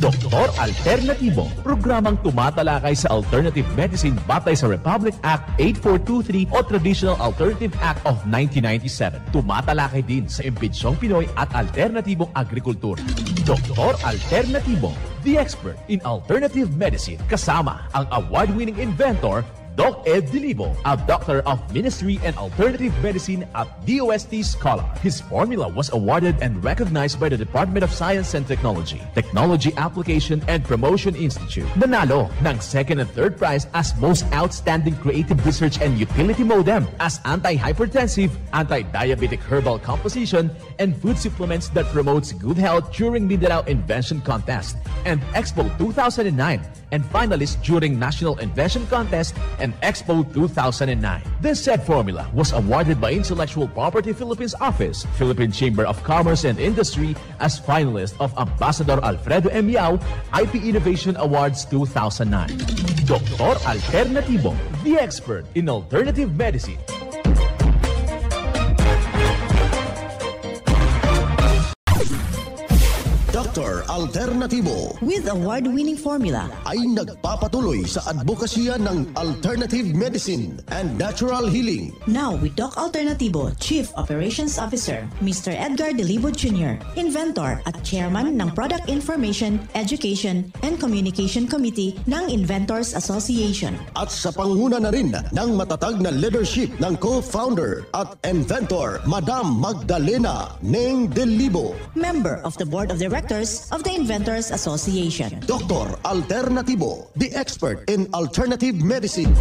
Doktor Alternatibo, programang tumatalakay sa alternative medicine batay sa Republic Act 8423 o Traditional Alternative Act of 1997. Tumatalakay din sa imbitsyong Pinoy at alternatibong agrikultura. Doktor Alternatibo, the expert in alternative medicine, kasama ang award-winning inventor Doc Ed Dilibo, a doctor of ministry and alternative medicine at DOST Scholar. His formula was awarded and recognized by the Department of Science and Technology, Technology Application and Promotion Institute. Nanalo ng second and third prize as Most Outstanding Creative Research and Utility Modem, as anti-hypertensive, anti-diabetic herbal composition, and food supplements that promotes good health during Mindanao Invention Contest and Expo 2009, and finalist during National Invention Contest and Expo 2009. This said formula was awarded by Intellectual Property Philippines Office, Philippine Chamber of Commerce and Industry as finalist of Ambassador Alfredo M. Yao IP Innovation Awards 2009. Doktor Alternatibo, the expert in alternative medicine. Dr. Alternatibo with award-winning formula ay nagpapatuloy sa advokasya ng alternative medicine and natural healing. Now with Doc Alternatibo, Chief Operations Officer, Mr. Edgar Dilibo Jr., Inventor at Chairman ng Product Information, Education and Communication Committee ng Inventors Association. At sa panguna na rin ng matatag na leadership ng co-founder at inventor, Madam Magdalena Neng Dilibo, Member of the Board of Directors of the Inventors Association. Dr. Alternatibo, the expert in alternative medicine.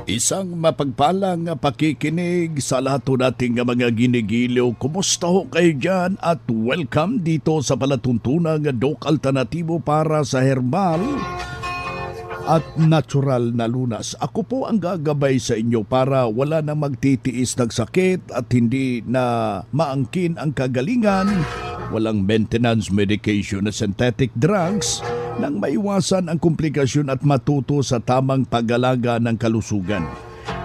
Isang mapagpalang pakikinig sa lahat nating mga ginigiliw. Kumusta ho kayo dyan at welcome dito sa palatuntunang Doc Alternatibo para sa herbal at natural na lunas. Ako po ang gagabay sa inyo para wala na magtitiis ng sakit at hindi na maangkin ang kagalingan, walang maintenance medication na synthetic drugs, nang maiwasan ang komplikasyon at matuto sa tamang pag-alaga ng kalusugan.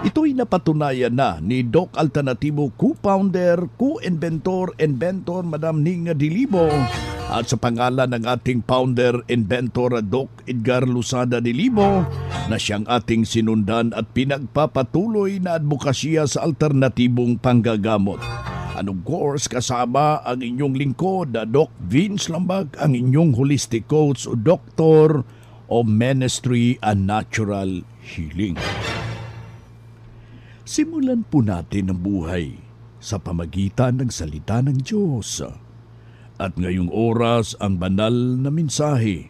Ito'y napatunayan na ni Doc Alternatibo co-founder, co-inventor, inventor Madam Ning Dilibo at sa pangalan ng ating founder, inventor Doc Edgar Lusada Dilibo na siyang ating sinundan at pinagpapatuloy na advokasya sa alternatibong panggagamot. Anong course kasama ang inyong lingkod, Doc Vince Lambag, ang inyong holistic coach o doctor o ministry and natural healing. Simulan po natin ang buhay sa pamagitan ng salita ng Diyos. At ngayong oras ang banal na mensahe.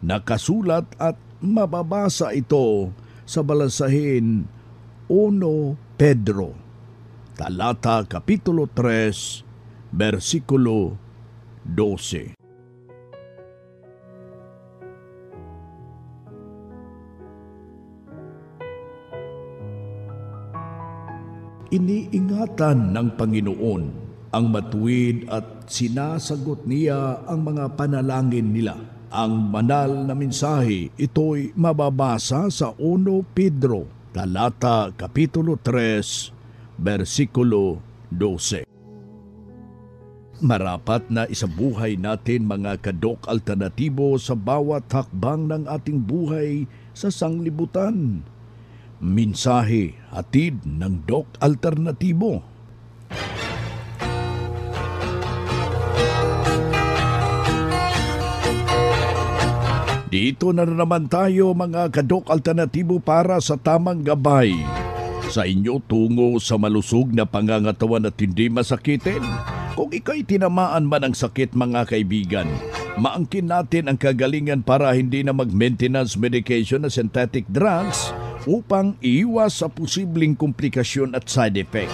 Nakasulat at mababasa ito sa balasahin 1 Pedro. Talata Kapitulo 3, versikulo 12. Iniingatan ng Panginoon ang matuwid at sinasagot niya ang mga panalangin nila. Ang banal na mensahe, ito'y mababasa sa 1 Pedro, Talata Kapitulo 3, versikulo 12. Marapat na isabuhay natin mga kadok alternatibo sa bawat hakbang ng ating buhay sa sanglibutan. Mensahe hatid ng Doc Alternatibo. Dito na naman tayo mga kadok alternatibo para sa tamang gabay sa inyo tungo sa malusog na pangangatawan at hindi masakitin. Kung ika'y tinamaan man ng sakit mga kaibigan, maangkin natin ang kagalingan para hindi na mag-maintenance medication na synthetic drugs upang iwas sa posibleng komplikasyon at side effect.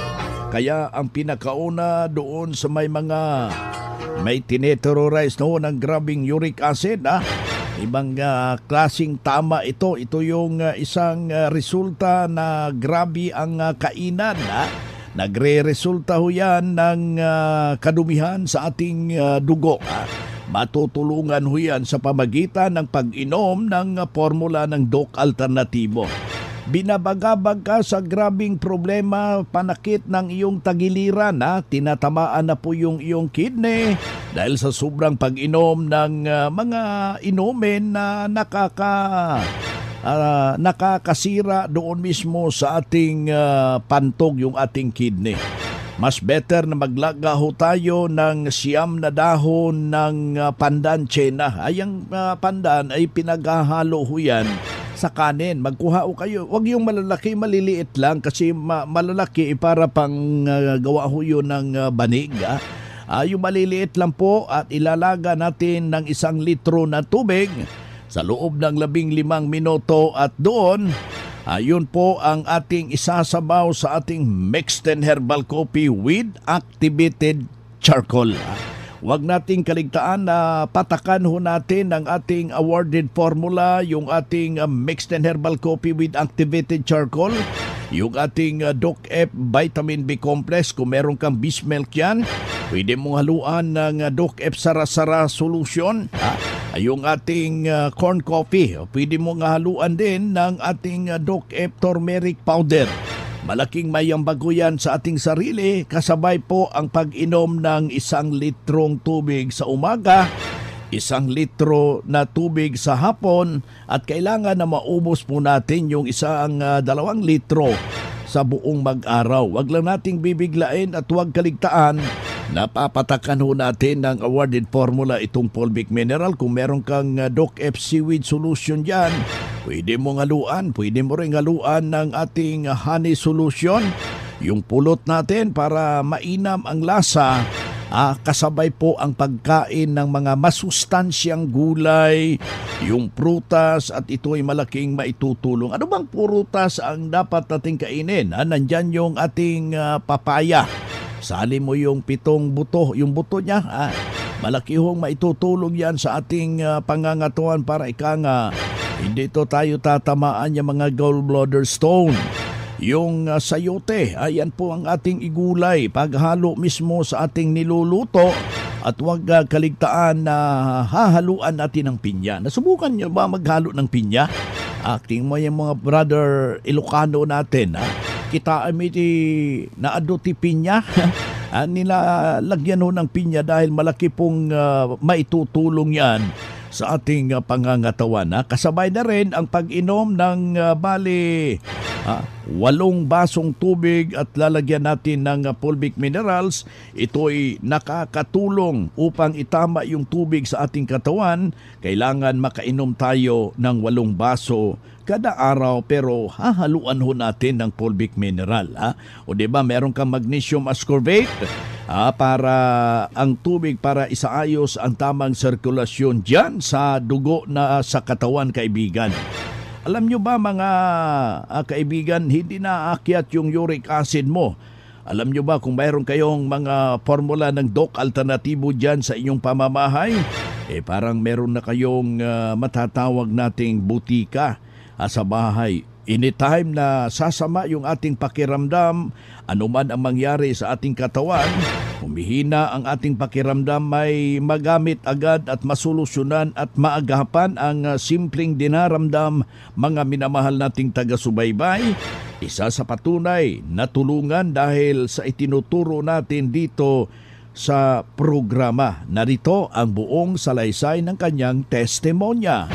Kaya ang pinakauna doon sa may tineterrorize noon ng grabing uric acid, ibang klaseng tama ito. Ito yung isang resulta na grabe ang kainan. Nagre-resulta ho yan ng kadumihan sa ating dugo. matutulungan ho yan sa pamagitan ng pag-inom ng formula ng Doc Alternatibo. Binabagabag ka sa grabing problema, panakit ng iyong tagiliran, tinatamaan na po yung iyong kidney dahil sa sobrang pag-inom ng mga inumin na nakakasira doon mismo sa ating pantog, yung ating kidney. Mas better na maglaga ho tayo ng siyam na dahon ng pandan tsena. Ay, ang pandan ay pinaghahalo ho yan sa kanin. Magkuha ho kayo. Huwag yung malalaki, maliliit lang kasi malalaki para pang gawa ho yun ng banig. Yung maliliit lang po at ilalaga natin ng 1 litro na tubig sa loob ng 15 minuto at doon yun po ang ating isasabaw sa ating mixed and herbal coffee with activated charcoal. Huwag nating kaligtaan na patakan ho natin ang ating awarded formula, yung ating mixed and herbal coffee with activated charcoal, yung ating Doc F Vitamin B Complex. Kung meron kang beef milk yan, pwede mong haluan ng Doc F Sara-Sara Solution. Yung ating corn coffee, pwede mong haluan din ng ating Doc F Turmeric Powder. Malaking mayambago yan sa ating sarili, kasabay po ang pag-inom ng 1 litrong tubig sa umaga, 1 litro na tubig sa hapon, at kailangan na maubos po natin yung 2 litro sa buong mag-araw. Wag lang nating bibiglain at huwag kaligtaan. Napapatakan ho natin ng awarded formula itong fulvic mineral. Kung meron kang Doc F Seaweed Solution dyan, pwede mong haluan. Pwede mo rin haluan ng ating honey solution. Yung pulot natin para mainam ang lasa. Kasabay po ang pagkain ng mga masustansyang gulay, yung prutas, at ito ay malaking maitutulong. Ano bang prutas ang dapat nating kainin? Nandyan yung ating papaya. Sali mo yung 7 buto, yung buto niya, malaki hong maitutulong yan sa ating pangangatuan para hindi to tayo tatamaan yung mga gallbladder stone. Yung sayote, ayan po ang ating igulay, paghalo mismo sa ating niluluto, at huwag kaligtaan na hahaluan natin ng pinya. Nasubukan niyo ba maghalo ng pinya? Tingnan mo yung mga brother Ilocano natin, kita naado ti pinya. Nilalagyan ho ng pinya dahil malaki pong maitutulong yan sa ating pangangatawan. Kasabay na rin ang pag-inom ng 8 basong tubig at lalagyan natin ng fulvic minerals. Ito'y nakakatulong upang itama yung tubig sa ating katawan. Kailangan makainom tayo ng 8 baso kada araw, pero hahaluan ho natin ng fulvic mineral. O diba, meron kang magnesium ascorbate para ang tubig para isaayos ang tamang sirkulasyon dyan sa dugo na sa katawan, kaibigan. Alam nyo ba mga kaibigan, hindi na aakyat yung uric acid mo. Alam nyo ba kung mayroon kayong mga formula ng Doc Alternatibo dyan sa inyong pamamahay? Parang meron na kayong matatawag nating butika sa bahay. Anytime na sasama yung ating pakiramdam, anuman ang mangyari sa ating katawan, humihina ang ating pakiramdam, may magamit agad at masolusyonan at maagapan ang simpleng dinaramdam, mga minamahal nating taga-subaybay. Isa sa patunay na tulungan dahil sa itinuturo natin dito sa programa. Narito ang buong salaysay ng kanyang testimonya.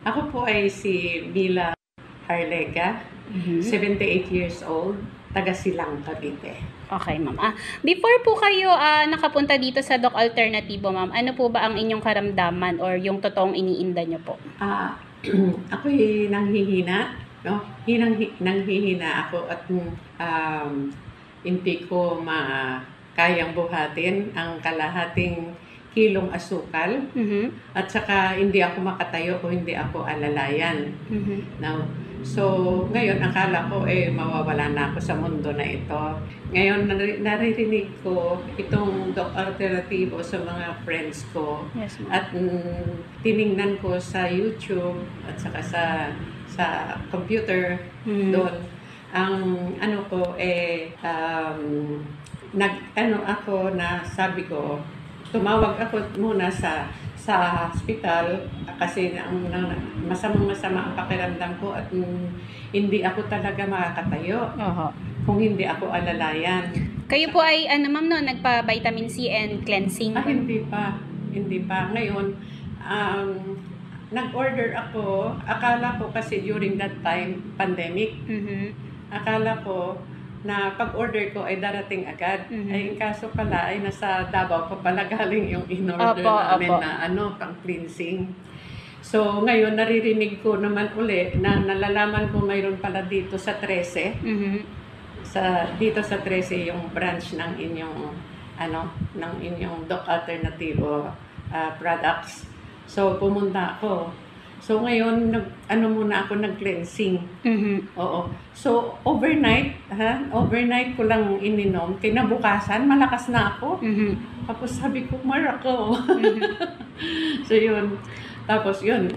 Ako po ay si Mila Arlega, 78 years old, taga Silang, Cavite. Okay, ma'am. Before po kayo nakapunta dito sa Doc Alternatibo, ma'am, ano po ba ang inyong karamdaman or yung totoong iniinda niyo po? Ako'y nanghihina, no? Nanghihina ako at hindi ko kayang buhatin ang kalahating kilong asukal, at saka hindi ako makatayo kung hindi ako alalayan. Now, so ngayon akala ko mawawala na ako sa mundo na ito. Ngayon naririnig ko itong Doc Alternatibo sa mga friends ko. Yes, ma'am. At tiningnan ko sa YouTube at saka sa computer doon. Ang ako na sabi ko, tumawag ako muna sa sa hospital kasi masamang-masama ang pakiramdam ko at hindi ako talaga makakatayo kung hindi ako alalayan. Kayo po ay ma'am no, nagpa-vitamin C and cleansing? Hindi pa. Ngayon, nag-order ako. Akala ko kasi during that time, pandemic, akala ko na pag-order ko ay darating agad. Ay, kaso pala ay nasa Davao pa pala galing yung in-order namin na pang cleansing. So, ngayon naririnig ko naman uli na nalalaman ko mayroon pala dito sa 13. Dito sa 13 yung branch ng inyong Doc Alternativo products. So, pumunta ako. So, ngayon, muna ako nag-cleansing. Oo. So, overnight ko lang ininom. Kinabukasan, malakas na ako. Tapos sabi ko, miracle. So, yun. Tapos, yun,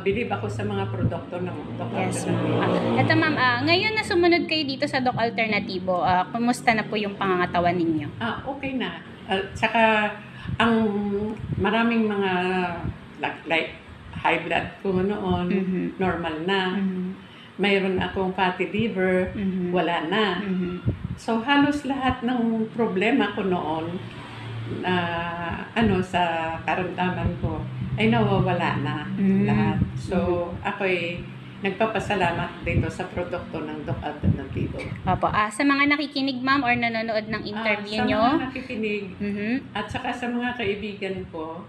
believe ako sa mga produkto ng Doc Alternativo. Ito ma'am, ngayon na sumunod kayo dito sa Doc Alternativo, kumusta na po yung pangangatawan ninyo? Okay na. Tsaka, ang maraming mga like high blood ko noon, normal na. Mayroon akong fatty liver, wala na. So halos lahat ng problema ko noon sa karamdaman ko ay nawawala na lahat. So ako'y nagpapasalamat dito sa produkto ng Doc Alternativo. Opo. Sa mga nakikinig ma'am or nanonood ng interview nyo? Sa mga nakikinig at saka sa mga kaibigan ko,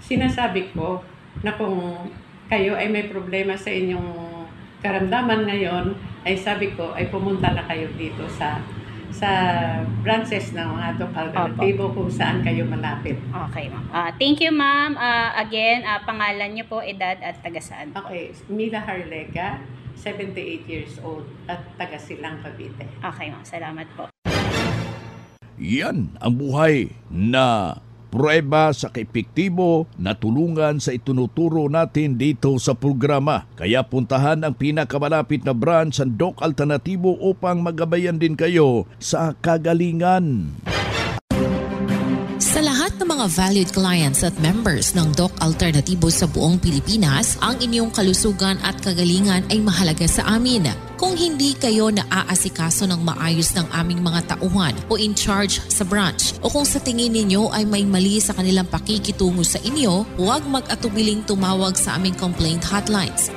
sinasabi ko na kung kayo ay may problema sa inyong karamdaman ngayon, ay sabi ko ay pumunta na kayo dito sa branches ng mga Doc Alternativo kung saan kayo malapit. Okay, ma'am. Thank you, ma'am. Again, pangalan niyo po, edad at taga-saan po? Okay, Mila Harlega, 78 years old at taga-Silang, Cavite. Okay, ma'am. Salamat po. Yan ang buhay na prueba sa kaepektibo na tulungan sa itunuturo natin dito sa programa. Kaya puntahan ang pinakamalapit na branch ng Doc Alternativo upang magabayan din kayo sa kagalingan. Sa lahat ng mga valued clients at members ng Doc Alternativo sa buong Pilipinas, ang inyong kalusugan at kagalingan ay mahalaga sa amin. Kung hindi kayo naaasikaso ng maayos ng aming mga tauhan o in charge sa branch, o kung sa tingin ninyo ay may mali sa kanilang pakikitungo sa inyo, huwag mag-atubiling tumawag sa aming complaint hotlines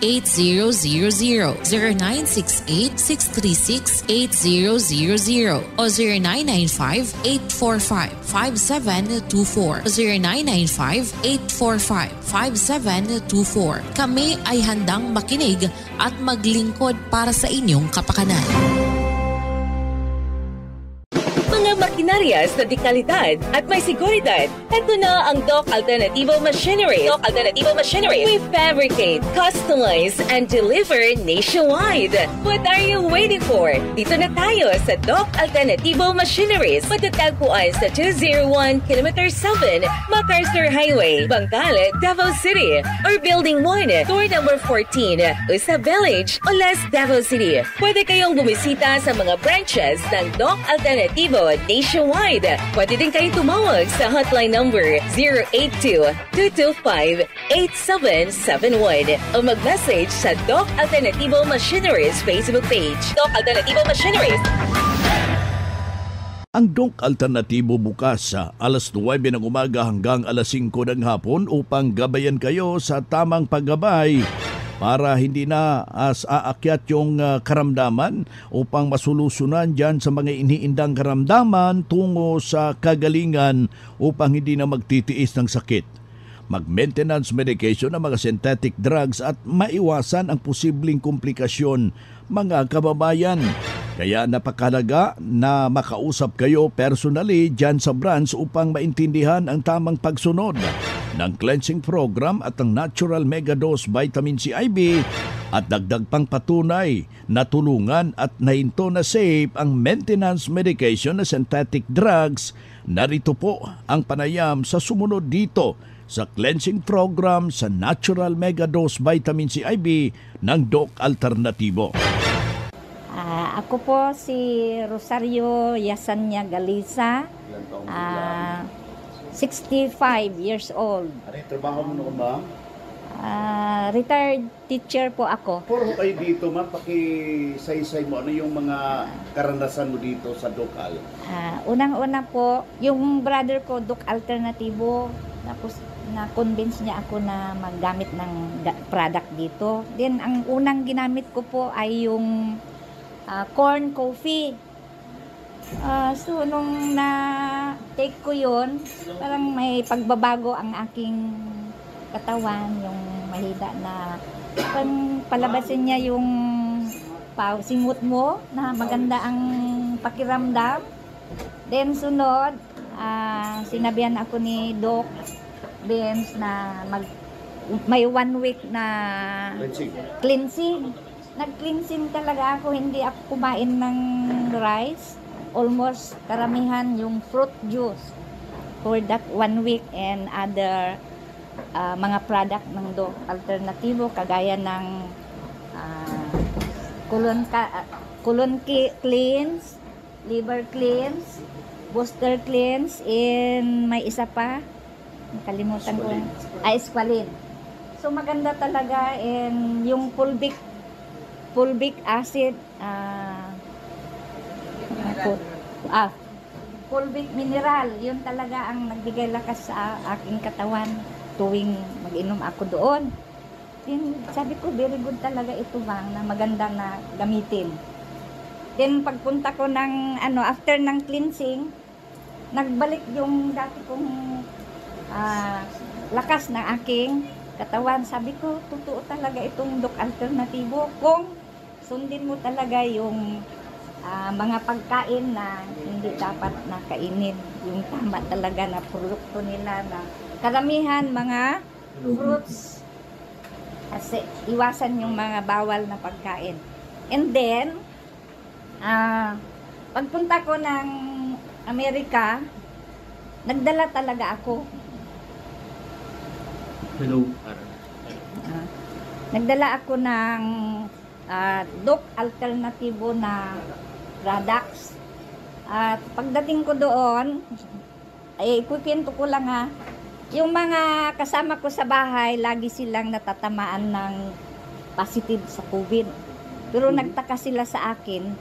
0968-636-8000, 0968-636-8000 o 0995-845-5724, 0995-845-5724. Kami ay handang makinig at maglingkod para sa inyong kapakanan. Mga makinarias na dekalidad at may seguridad. Ito na ang Doc Alternativo Machinery. Doc Alternativo Machinery. We fabricate, customize, and deliver nationwide. What are you waiting for? Dito na tayo sa Doc Alternativo Machineries. Matatagpuan sa 201 Km 7 MacArthur Highway, Bangkal, Davao City. Or Building 1, Door number 14, Usa Village, Olas, Davao City. Pwede kayong bumisita sa mga branches ng Doc Alternativo nationwide. Pwede din kayong tumawag sa hotline number 082-225-8771 o mag-message sa Doc Alternativo Machineries Facebook page. Doc Alternativo Machineries. Ang Doc Alternativo bukas sa alas 9 ng umaga hanggang alas 5 ng hapon upang gabayan kayo sa tamang paggabay para hindi na aakyat yung karamdaman upang masolusunan dyan sa mga iniindang karamdaman tungo sa kagalingan upang hindi na magtitiis ng sakit. Mag-maintenance medication ng mga synthetic drugs at maiwasan ang posibleng komplikasyon, mga kababayan. Kaya napakahalaga na makausap kayo personally dyan sa branch upang maintindihan ang tamang pagsunod ng cleansing program at ang natural megadose vitamin C IV at dagdag pang patunay na tulungan at nahinto na safe ang maintenance medication na synthetic drugs. Narito po ang panayam sa sumunod dito sa cleansing program sa natural megadose vitamin C IV ng Doc Alternativo. Ako po si Rosario Yasanya Galisa. 65 years old. Ano yung trabaho mo noon, ma'am? Retired teacher po ako. Puro kayo dito, ma'am, pakisaysay mo, ano yung mga karanasan mo dito sa Docal? Unang-una po, yung brother ko, Doc Alternatibo, tapos na-convince niya ako na maggamit ng product dito. Then, ang unang ginamit ko po ay yung corn coffee. So, nung na-take ko yun, parang may pagbabago ang aking katawan, yung mahina na palabasin niya yung singot mo na maganda ang pakiramdam. Then sunod, sinabihan ako ni Doc Benz na may 1 week na cleansing. Nag-cleansing talaga ako, hindi ako kumain ng rice. Almost karamihan yung fruit juice for that 1 week and other mga product ng Doc Alternatibo kagaya ng colon cleanse, liver cleanse, booster cleanse, and may isa pa nakalimutan ko, Squalene. So maganda talaga, and yung fulvic acid, fulvic mineral, yun talaga ang nagbigay lakas sa aking katawan tuwing mag-inom ako doon. Then, sabi ko, very good talaga ito bang na maganda na gamitin. Then, pagpunta ko ng, after ng cleansing, nagbalik yung dati kong lakas ng aking katawan. Sabi ko, totoo talaga itong Doc Alternatibo kung sundin mo talaga yung mga pagkain na hindi dapat nakainin. Yung tama talaga na produkto nila na karamihan mga fruits, kasi iwasan yung mga bawal na pagkain. And then, pagpunta ko ng Amerika, nagdala talaga ako. Hello. Nagdala ako ng Doc Alternatibo na products. At pagdating ko doon, ay kukwento ko lang yung mga kasama ko sa bahay, lagi silang natatamaan ng positive sa COVID. Pero nagtaka sila sa akin,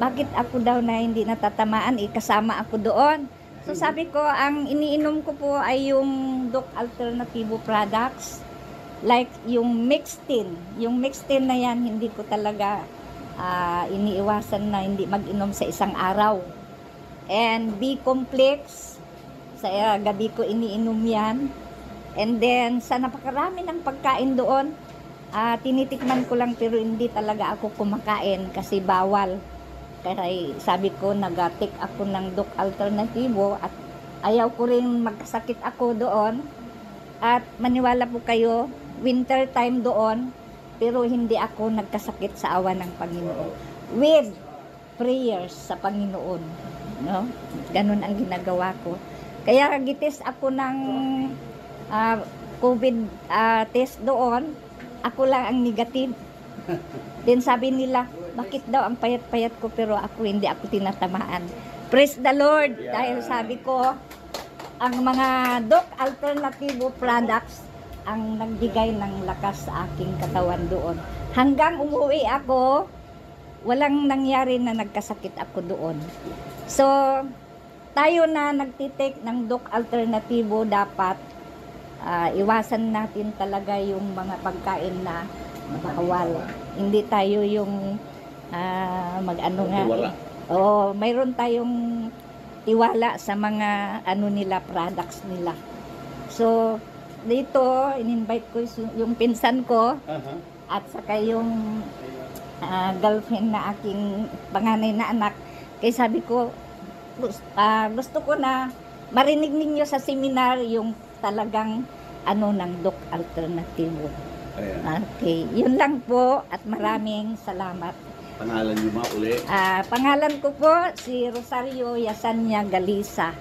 bakit ako daw na hindi natatamaan, kasama ako doon. So sabi ko, ang iniinom ko po ay yung Doc Alternatibo products, like yung Mixtin. Yung Mixtin na yan, hindi ko talaga iniiwasan na hindi mag-inom sa isang araw. And B-complex, sa gabi ko iniinom yan. And then, sa napakarami ng pagkain doon, tinitikman ko lang pero hindi talaga ako kumakain kasi bawal. Kaya sabi ko, nag-take ako ng Doc Alternatibo at ayaw ko rin magkasakit ako doon. At maniwala po kayo, winter time doon, pero hindi ako nagkasakit sa awa ng Panginoon. With prayers sa Panginoon. No? Ganun ang ginagawa ko. Kaya gites ako ng COVID test doon, ako lang ang negative. Then sabi nila, bakit daw ang payat-payat ko pero hindi ako tinatamaan. Praise the Lord! Dahil sabi ko, ang mga Doc Alternatibo products ang nagbigay ng lakas sa aking katawan doon. Hanggang umuwi ako, walang nangyari na nagkasakit ako doon. So, tayo na nagtitake ng Doc Alternatibo, dapat iwasan natin talaga yung mga pagkain na bawal. Hindi tayo yung mag-ano nga. Mayroon tayong tiwala sa mga nila, products nila. So, dito, in-invite ko yung pinsan ko at saka yung girlfriend na aking panganay na anak. Kaya sabi ko, gusto ko na marinig ninyo sa seminar yung talagang ng Doc Alternativo. Okay, yun lang po at maraming salamat. Pangalan niyo ma uli? Pangalan ko po si Rosario Yasanya Galisa.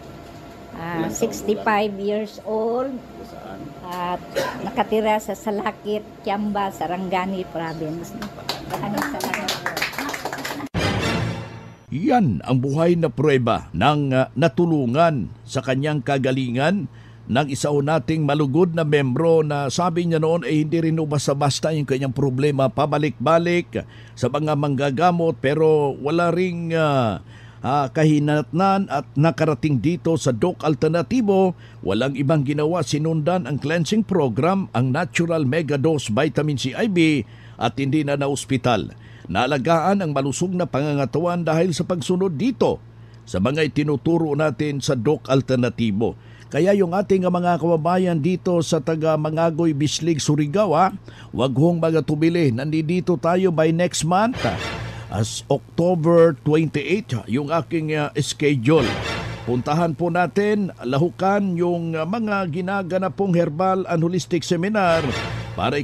65 years old. Saan? At nakatira sa Salakit, Kiamba, Sarangani Province. Maraming salamat. Yan ang buhay na prueba ng natulungan sa kanyang kagalingan ng isa nating malugod na membro na sabi niya noon ay hindi rin basta-basta yung kanyang problema, pabalik-balik sa mga manggagamot pero wala ring kahinatnan at nakarating dito sa Doc Alternativo. Walang ibang ginawa, sinundan ang cleansing program, ang Natural Mega Dose Vitamin C IV at hindi na ospital. Naalagaan ang malusog na pangangatawan dahil sa pagsunod dito sa mga itinuturo natin sa Doc Alternativo. Kaya yung ating mga kababayan dito sa taga Mangagoy, Bislig, Surigao, wag hong magatubili. Nandito tayo by next month as October 28 yung aking schedule. Puntahan po natin, lahukan yung mga ginaganap pong herbal and holistic seminar para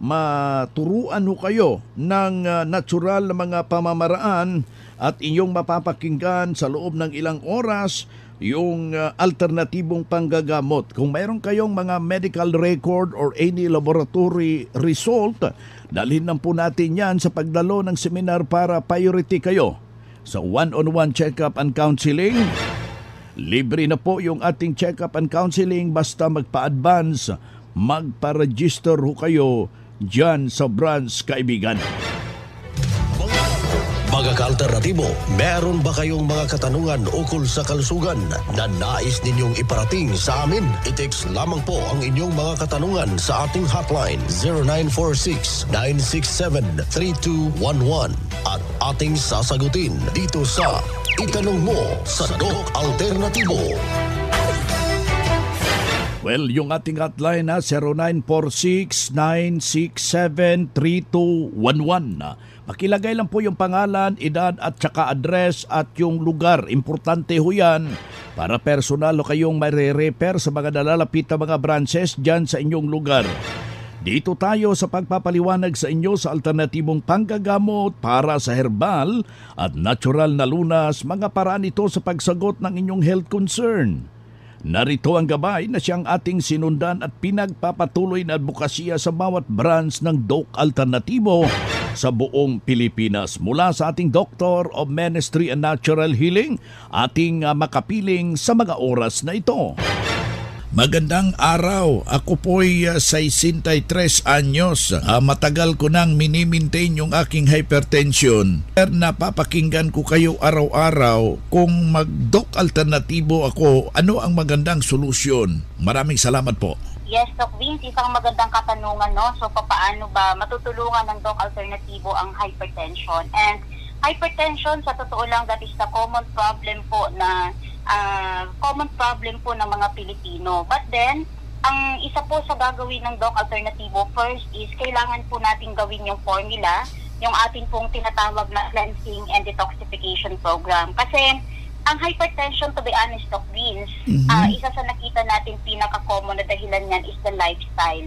maturuan ho kayo ng natural na mga pamamaraan at inyong mapapakinggan sa loob ng ilang oras yung alternatibong panggagamot. Kung mayroon kayong mga medical record or any laboratory result, dalhin lang po natin yan sa pagdalo ng seminar para priority kayo sa one-on-one check-up and counseling. Libre na po yung ating check-up and counseling basta magpa-advance, magpa-register ho kayo dyan sa branch, kaibigan. Mga ka-alternatibo, meron ba kayong mga katanungan ukol sa kalusugan na nais ninyong iparating sa amin? I-text lamang po ang inyong mga katanungan sa ating hotline 0946-967-3211 at ating sasagutin dito sa Itanong Mo sa Doc Alternatibo. Well, yung ating hotline 0946-967-3211. Makilagay lang po yung pangalan, edad at saka address at yung lugar. Importante ho yan para personal o kayong may-refer sa mga nalalapit na mga branches dyan sa inyong lugar. Dito tayo sa pagpapaliwanag sa inyo sa alternatibong panggagamot para sa herbal at natural na lunas, mga paraan ito sa pagsagot ng inyong health concern. Narito ang gabay na siyang ating sinundan at pinagpapatuloy na advokasya sa bawat branch ng Doc Alternativo sa buong Pilipinas. Mula sa ating Doctor of Ministry and Natural Healing, ating makapiling sa mga oras na ito. Magandang araw. Ako po'y 63 anyos. Matagal ko nang minimaintain yung aking hypertension. Napapakinggan ko kayo araw-araw. Kung mag-Doc Alternatibo ako, ano ang magandang solusyon? Maraming salamat po. Yes, Doc Vince, isang magandang katanungan, no? So, paano ba matutulungan ng Doc Alternativo ang hypertension? And hypertension, sa totoo lang, that is the common problem po ng mga Pilipino. But then, ang isa po sa gagawin ng Doc Alternativo, first is kailangan po natin gawin yung formula, yung ating pong tinatawag na cleansing and detoxification program. Kasi, ang hypertension, to be honest, Doc Vince, isa sa nakita natin pinaka-common na dahilan yan is the lifestyle.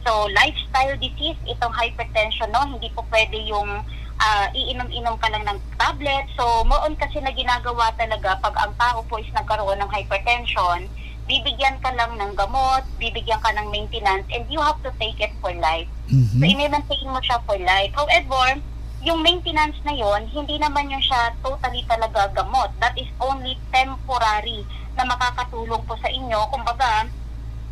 So, lifestyle disease, itong hypertension, no? Hindi po pwede yung iinom-inom ka lang ng tablet. So, moon kasi na ginagawa talaga pag ang tao po is nagkaroon ng hypertension, bibigyan ka lang ng gamot, bibigyan ka ng maintenance, and you have to take it for life. So, i-maintain mo siya for life. However, yung maintenance na yon, hindi naman yung siya totally talaga gamot. That is only temporary na makakatulong po sa inyo. Kumbaga,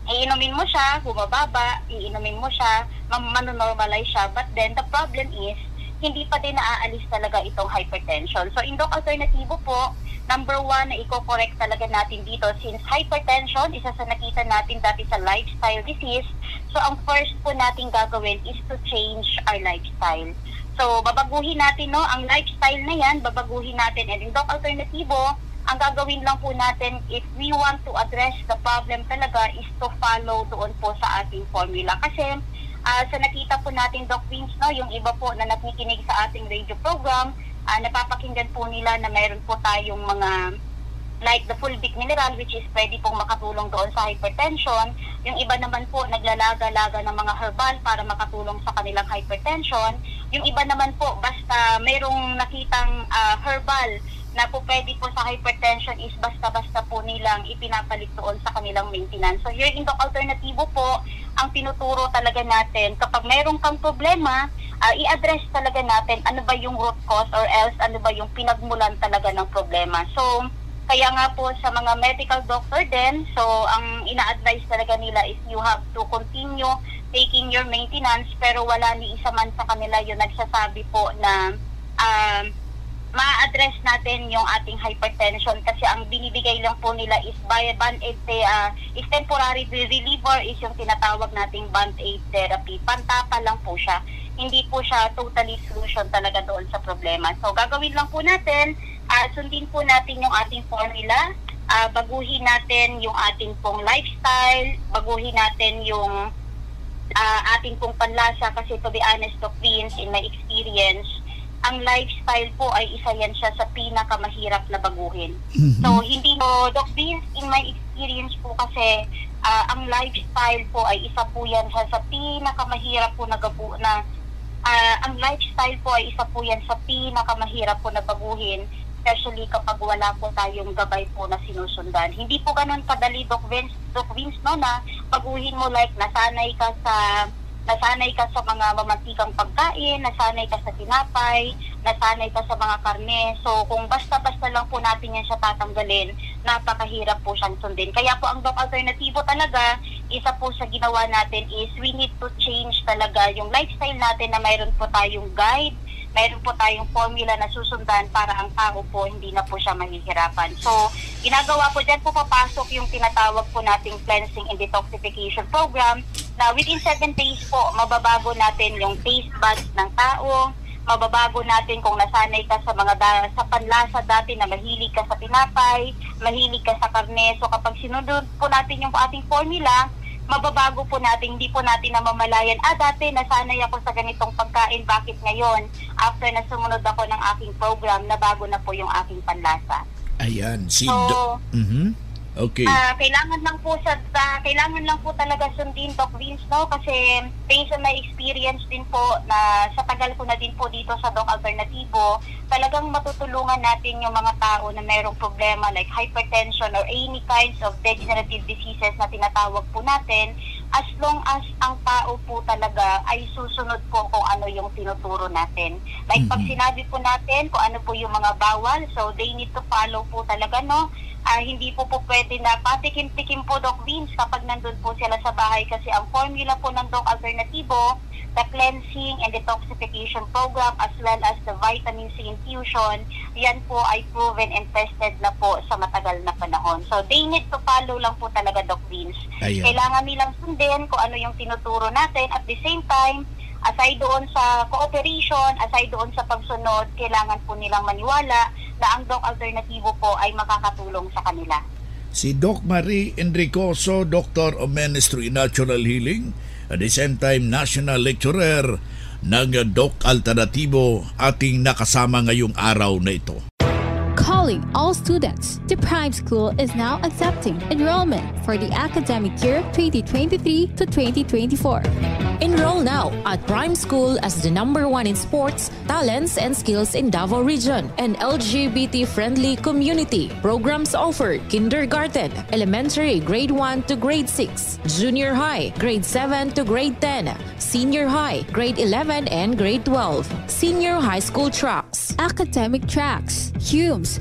iinumin mo siya, bumababa, iinumin mo siya, manonormalize siya. But then, the problem is, hindi pa din naaalis talaga itong hypertension. So, in Doc Alternativo po, number 1 na i-correct talaga natin dito, since hypertension, isa sa nakita natin that is a lifestyle disease. So, ang first po natin gagawin is to change our lifestyle. So, babaguhin natin, no, ang lifestyle na yan, babaguhin natin. And in Doc Alternativo, ang gagawin lang po natin, if we want to address the problem talaga, is to follow doon po sa ating formula. Kasi, sa nakita po natin, Doc Vince, no, yung iba po na nakikinig sa ating radio program, napapakinggan po nila na mayroon po tayong mga like the fulvic mineral, which is pwede pong makatulong doon sa hypertension. Yung iba naman po naglalaga-laga ng mga herbal para makatulong sa kanilang hypertension. Yung iba naman po, basta mayroong nakitang herbal na po pwede po sa hypertension is basta-basta po nilang ipinapalit doon sa kanilang maintenance. So here in Doc Alternativo po, ang tinuturo talaga natin, kapag mayroong kang problema, i-address talaga natin ano ba yung root cause or else ano ba yung pinagmulan talaga ng problema. So, kaya nga po sa mga medical doctor din, so ang ina-advise talaga nila is you have to continue taking your maintenance, pero wala ni isa man sa kanila yung nagsasabi po na ma-address natin yung ating hypertension kasi ang binibigay lang po nila is band-aid is temporary reliever, is yung tinatawag nating band-aid therapy. Pantapa lang po siya. Hindi po siya totally solution talaga doon sa problema. So gagawin lang po natin, sundin po natin yung ating formula, baguhin natin yung ating pong lifestyle, baguhin natin yung ating pong panlasa kasi to be honest, Doc Vince, in my experience, ang lifestyle po ay isa yan siya sa pinakamahirap na baguhin. So, hindi po, Doc Vince, in my experience po kasi, ang lifestyle po ay isa po yan siya sa pinakamahirap po ang lifestyle po ay isa po yan sa pinakamahirap po na baguhin, especially kapag wala po tayong gabay po na sinusundan. Hindi po ganun kadali, Doc Vince, no, na baguhin mo like nasanay ka sa mga mamantikang pagkain, nasanay ka sa tinapay, nasanay ka sa mga karne. So, kung basta-basta lang po natin yan siya tatanggalin, napakahirap po siyang sundin. Kaya po ang Doc Alternativo talaga, isa po sa ginawa natin is we need to change talaga yung lifestyle natin na mayroon po tayong guide, mayroon po tayong formula na susundan para ang tao po hindi na po siya mahihirapan. So, ginagawa po dyan po papasok yung tinatawag po nating cleansing and detoxification program na within 7 days po, mababago natin yung taste buds ng tao, mababago natin kung nasanay ka sa sa panlasa dati na mahilig ka sa tinapay, mahilig ka sa karne. So kapag sinunod po natin yung ating formula, mababago po natin, hindi po natin namamalayan, dati nasanay ako sa ganitong pagkain, bakit ngayon, after na sumunod ako ng aking program, nabago na po yung aking panlasa. Ayan, Okay. Kailangan lang po talaga sundin, Doc Vince, no? Kasi based on my experience din po na sa tagal ko na din po dito sa Doc Alternativo, talagang matutulungan natin yung mga tao na mayroong problema like hypertension or any kinds of degenerative diseases na tinatawag po natin, as long as ang tao po talaga ay susunod po kung ano yung tinuturo natin. Like pag sinabi po natin kung ano po yung mga bawal, so they need to follow po talaga, no? Hindi po pwede na patikim-tikim po, Doc Vince, kapag nandun po sila sa bahay kasi ang formula po ng Doc Alternativo, the cleansing and detoxification program as well as the vitamin C infusion, yan po ay proven and tested na po sa matagal na panahon. So they need to follow lang po talaga, Doc Vince. Kailangan nilang sundin kung ano yung tinuturo natin. At the same time, aside doon sa cooperation, aside doon sa pagsunod, kailangan po nilang maniwala na ang Doc Alternativo po ay makakatulong sa kanila. Si Doc Marie Enricoso, Doctor of Ministry Natural Healing, at the same time National Lecturer ng Doc Alternativo, ating nakasama ngayong araw na ito. Calling all students, the Prime School is now accepting enrollment for the academic year 2023 to 2024. Enroll now at Prime School as the #1 in sports, talents, and skills in Davao Region and LGBT-friendly community. Programs offered: kindergarten, elementary grade 1 to grade 6, junior high grade 7 to grade 10, senior high grade 11 and grade 12, senior high school tracks, academic tracks,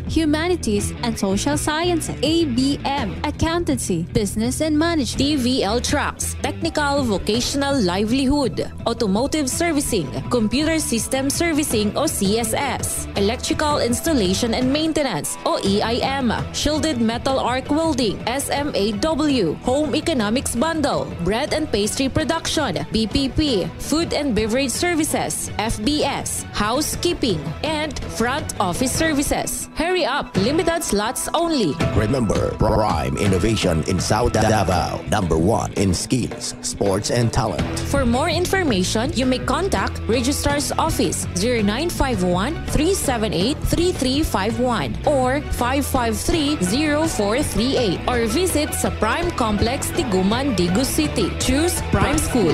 humanities and social sciences, ABM, accountancy, business and management, TVL tracks, technical vocational livelihood, automotive servicing, computer system servicing o CSS, electrical installation and maintenance o EIM, shielded metal arc welding, SMAW, home economics bundle, bread and pastry production, BPP, food and beverage services, FBS, housekeeping, and front office services. Hurry up, limited slots only. Remember, Prime Innovation in South Davao, #1 in skills, sports, and talent. For more information, you may contact Registrar's Office 0951-378-3351 or 553-0438 or visit sa Prime Complex, Tiguman, Digu City. Choose Prime School.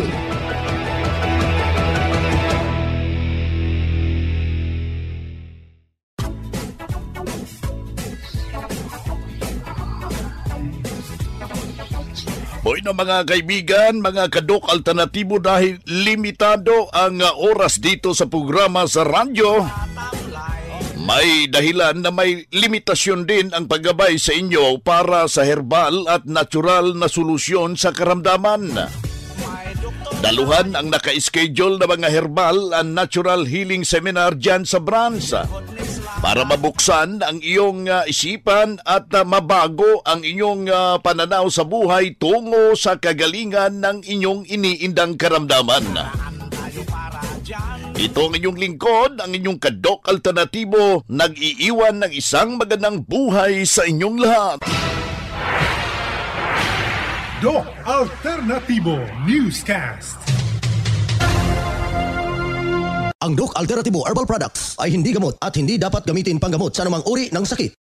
Hoy na mga kaibigan, mga kadok alternatibo, dahil limitado ang oras dito sa programa sa radyo, may dahilan na may limitasyon din ang paggabay sa inyo para sa herbal at natural na solusyon sa karamdaman. Daluhan ang naka-schedule na mga herbal and natural healing seminar dyan sa branch para mabuksan ang iyong isipan at mabago ang inyong pananaw sa buhay tungo sa kagalingan ng inyong iniindang karamdaman. Ito ang inyong lingkod, ang inyong kadok alternatibo, nag-iiwan ng isang magandang buhay sa inyong lahat. Doc Alternativo Newscast. Ang Doc Alternativo Herbal Products ay hindi gamot at hindi dapat gamitin panggamot sa anumang uri ng sakit.